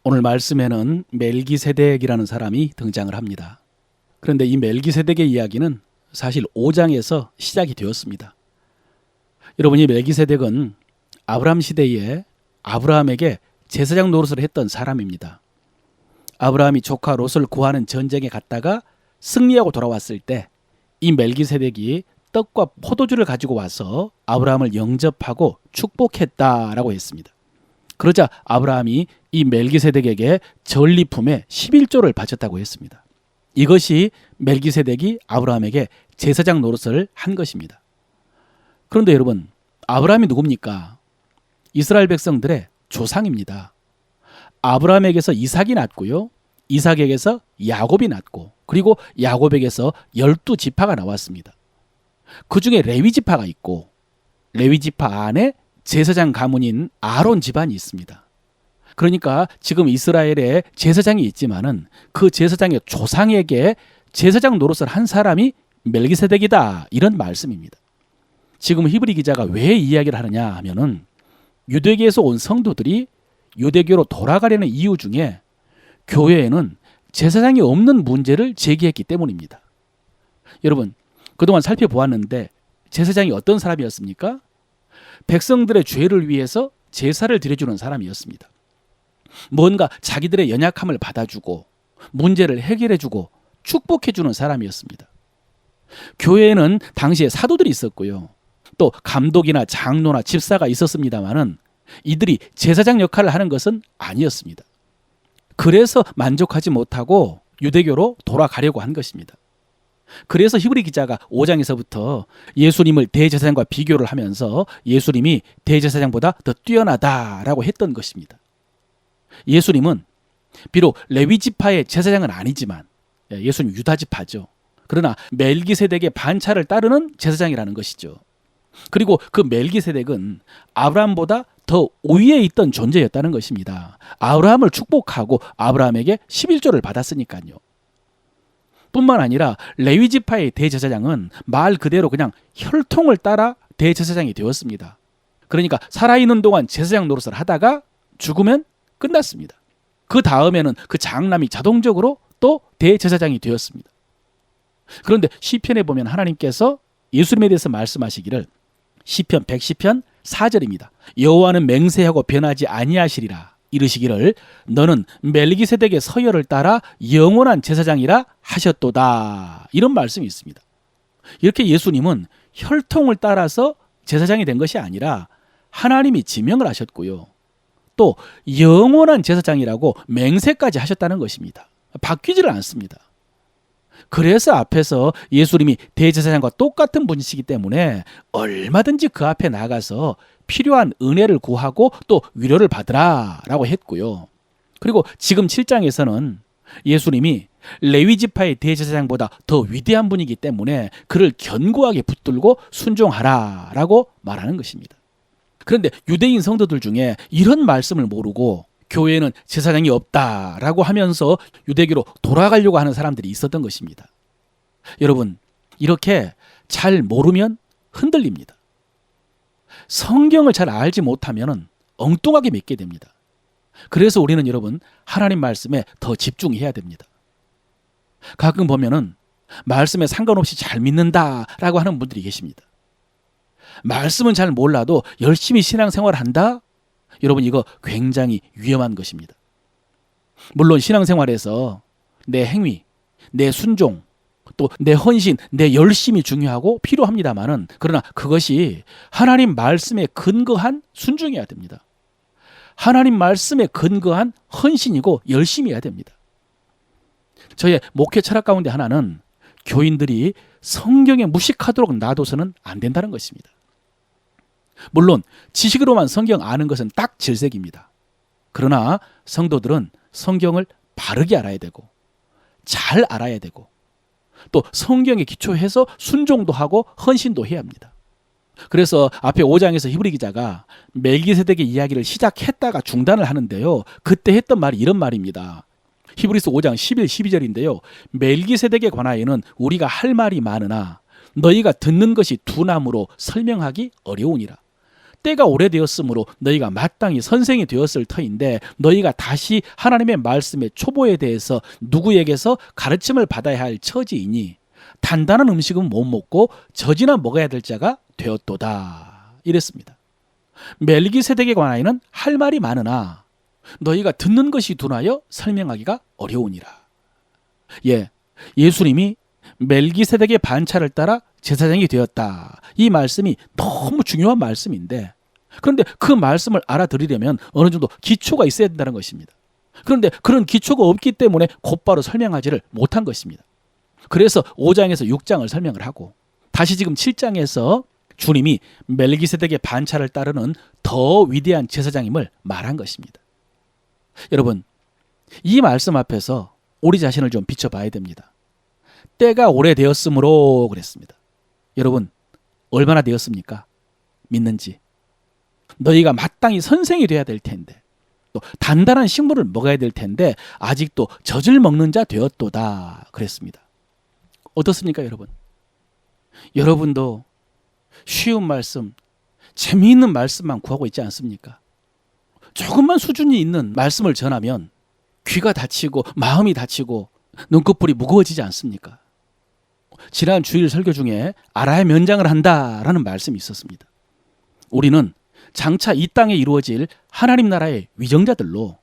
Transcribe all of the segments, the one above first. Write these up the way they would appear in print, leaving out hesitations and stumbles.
오늘 말씀에는 멜기세덱이라는 사람이 등장을 합니다. 그런데 이 멜기세덱의 이야기는 사실 5장에서 시작이 되었습니다. 여러분, 이 멜기세덱은 아브라함 시대에 아브라함에게 제사장 노릇을 했던 사람입니다. 아브라함이 조카 롯을 구하는 전쟁에 갔다가 승리하고 돌아왔을 때 이 멜기세덱이 떡과 포도주를 가지고 와서 아브라함을 영접하고 축복했다라고 했습니다. 그러자 아브라함이 이 멜기세덱에게 전리품의 11조를 바쳤다고 했습니다. 이것이 멜기세덱이 아브라함에게 제사장 노릇을 한 것입니다. 그런데 여러분, 아브라함이 누굽니까? 이스라엘 백성들의 조상입니다. 아브라함에게서 이삭이 났고요. 이삭에게서 야곱이 났고, 그리고 야곱에게서 12지파가 나왔습니다. 그 중에 레위 지파가 있고, 레위 지파 안에 제사장 가문인 아론 집안이 있습니다. 그러니까 지금 이스라엘에 제사장이 있지만은 그 제사장의 조상에게 제사장 노릇을 한 사람이 멜기세덱이다, 이런 말씀입니다. 지금 히브리 기자가 왜 이야기를 하느냐 하면은 유대교에서 온 성도들이 유대교로 돌아가려는 이유 중에 교회에는 제사장이 없는 문제를 제기했기 때문입니다. 여러분, 그동안 살펴보았는데 제사장이 어떤 사람이었습니까? 백성들의 죄를 위해서 제사를 드려주는 사람이었습니다. 뭔가 자기들의 연약함을 받아주고 문제를 해결해주고 축복해주는 사람이었습니다. 교회에는 당시에 사도들이 있었고요. 또 감독이나 장로나 집사가 있었습니다마는 이들이 제사장 역할을 하는 것은 아니었습니다. 그래서 만족하지 못하고 유대교로 돌아가려고 한 것입니다. 그래서 히브리 기자가 5장에서부터 예수님을 대제사장과 비교를 하면서 예수님이 대제사장보다 더 뛰어나다라고 했던 것입니다. 예수님은 비록 레위 지파의 제사장은 아니지만, 예수님 유다 지파죠. 그러나 멜기세덱의 반차를 따르는 제사장이라는 것이죠. 그리고 그 멜기세덱은 아브라함보다 더 우위에 있던 존재였다는 것입니다. 아브라함을 축복하고 아브라함에게 11조를 받았으니까요. 뿐만 아니라 레위 지파의 대제사장은 말 그대로 그냥 혈통을 따라 대제사장이 되었습니다. 그러니까 살아있는 동안 제사장 노릇을 하다가 죽으면 끝났습니다. 그 다음에는 그 장남이 자동적으로 또 대제사장이 되었습니다. 그런데 시편에 보면 하나님께서 예수님에 대해서 말씀하시기를, 시편 110편 4절입니다. 여호와는 맹세하고 변하지 아니하시리라. 이르시기를 너는 멜기세덱의 서열을 따라 영원한 제사장이라 하셨도다. 이런 말씀이 있습니다. 이렇게 예수님은 혈통을 따라서 제사장이 된 것이 아니라 하나님이 지명을 하셨고요. 또 영원한 제사장이라고 맹세까지 하셨다는 것입니다. 바뀌지를 않습니다. 그래서 앞에서 예수님이 대제사장과 똑같은 분이시기 때문에 얼마든지 그 앞에 나가서 필요한 은혜를 구하고 또 위로를 받으라 라고 했고요. 그리고 지금 7장에서는 예수님이 레위 지파의 대제사장보다 더 위대한 분이기 때문에 그를 견고하게 붙들고 순종하라 라고 말하는 것입니다. 그런데 유대인 성도들 중에 이런 말씀을 모르고 교회에는 제사장이 없다라고 하면서 유대교로 돌아가려고 하는 사람들이 있었던 것입니다. 여러분, 이렇게 잘 모르면 흔들립니다. 성경을 잘 알지 못하면 엉뚱하게 믿게 됩니다. 그래서 우리는 여러분, 하나님 말씀에 더 집중해야 됩니다. 가끔 보면은 말씀에 상관없이 잘 믿는다라고 하는 분들이 계십니다. 말씀은 잘 몰라도 열심히 신앙생활을 한다? 여러분, 이거 굉장히 위험한 것입니다. 물론 신앙생활에서 내 행위, 내 순종, 또 내 헌신, 내 열심이 중요하고 필요합니다만은, 그러나 그것이 하나님 말씀에 근거한 순종이어야 됩니다. 하나님 말씀에 근거한 헌신이고 열심이어야 됩니다. 저의 목회 철학 가운데 하나는 교인들이 성경에 무식하도록 놔둬서는 안 된다는 것입니다. 물론 지식으로만 성경 아는 것은 딱 질색입니다. 그러나 성도들은 성경을 바르게 알아야 되고 잘 알아야 되고 또 성경에 기초해서 순종도 하고 헌신도 해야 합니다. 그래서 앞에 5장에서 히브리 기자가 멜기세덱의 이야기를 시작했다가 중단을 하는데요. 그때 했던 말이 이런 말입니다. 히브리서 5장 11, 12절인데요. 멜기세덱에 관하여는 우리가 할 말이 많으나 너희가 듣는 것이 둔함으로 설명하기 어려우니라. 때가 오래되었으므로 너희가 마땅히 선생이 되었을 터인데 너희가 다시 하나님의 말씀의 초보에 대해서 누구에게서 가르침을 받아야 할 처지이니 단단한 음식은 못 먹고 젖이나 먹어야 될 자가 되었도다. 이랬습니다. 멜기세덱에 관하여는 할 말이 많으나 너희가 듣는 것이 둔하여 설명하기가 어려우니라. 예수님이 멜기세덱의 반차를 따라 제사장이 되었다. 이 말씀이 너무 중요한 말씀인데 그런데 그 말씀을 알아들으려면 어느 정도 기초가 있어야 된다는 것입니다. 그런데 그런 기초가 없기 때문에 곧바로 설명하지를 못한 것입니다. 그래서 5장에서 6장을 설명을 하고 다시 지금 7장에서 주님이 멜기세덱의 반차를 따르는 더 위대한 제사장임을 말한 것입니다. 여러분, 이 말씀 앞에서 우리 자신을 좀 비춰봐야 됩니다. 때가 오래되었으므로 그랬습니다. 여러분, 얼마나 되었습니까? 믿는지. 너희가 마땅히 선생이 돼야 될 텐데 또 단단한 식물을 먹어야 될 텐데 아직도 젖을 먹는 자 되었도다 그랬습니다. 어떻습니까, 여러분? 여러분도 쉬운 말씀, 재미있는 말씀만 구하고 있지 않습니까? 조금만 수준이 있는 말씀을 전하면 귀가 다치고 마음이 다치고 눈꺼풀이 무거워지지 않습니까? 지난 주일 설교 중에 알아야 면장을 한다라는 말씀이 있었습니다. 우리는 장차 이 땅에 이루어질 하나님 나라의 위정자들로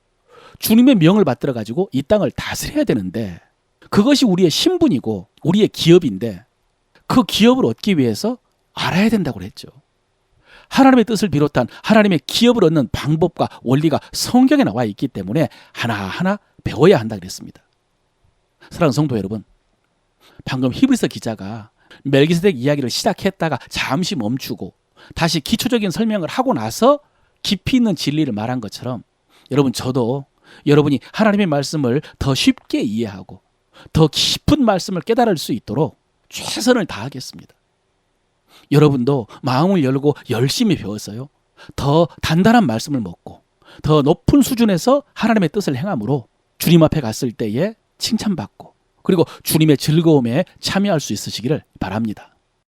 주님의 명을 받들어 가지고 이 땅을 다스려야 되는데 그것이 우리의 신분이고 우리의 기업인데 그 기업을 얻기 위해서 알아야 된다고 그랬죠. 하나님의 뜻을 비롯한 하나님의 기업을 얻는 방법과 원리가 성경에 나와 있기 때문에 하나하나 배워야 한다 그랬습니다. 사랑하는 성도 여러분, 방금 히브리서 기자가 멜기세덱 이야기를 시작했다가 잠시 멈추고 다시 기초적인 설명을 하고 나서 깊이 있는 진리를 말한 것처럼 여러분, 저도 여러분이 하나님의 말씀을 더 쉽게 이해하고 더 깊은 말씀을 깨달을 수 있도록 최선을 다하겠습니다. 여러분도 마음을 열고 열심히 배웠어요. 더 단단한 말씀을 먹고 더 높은 수준에서 하나님의 뜻을 행함으로 주님 앞에 갔을 때에 칭찬받고 그리고 주님의 즐거움에 참여할 수 있으시기를 바랍니다.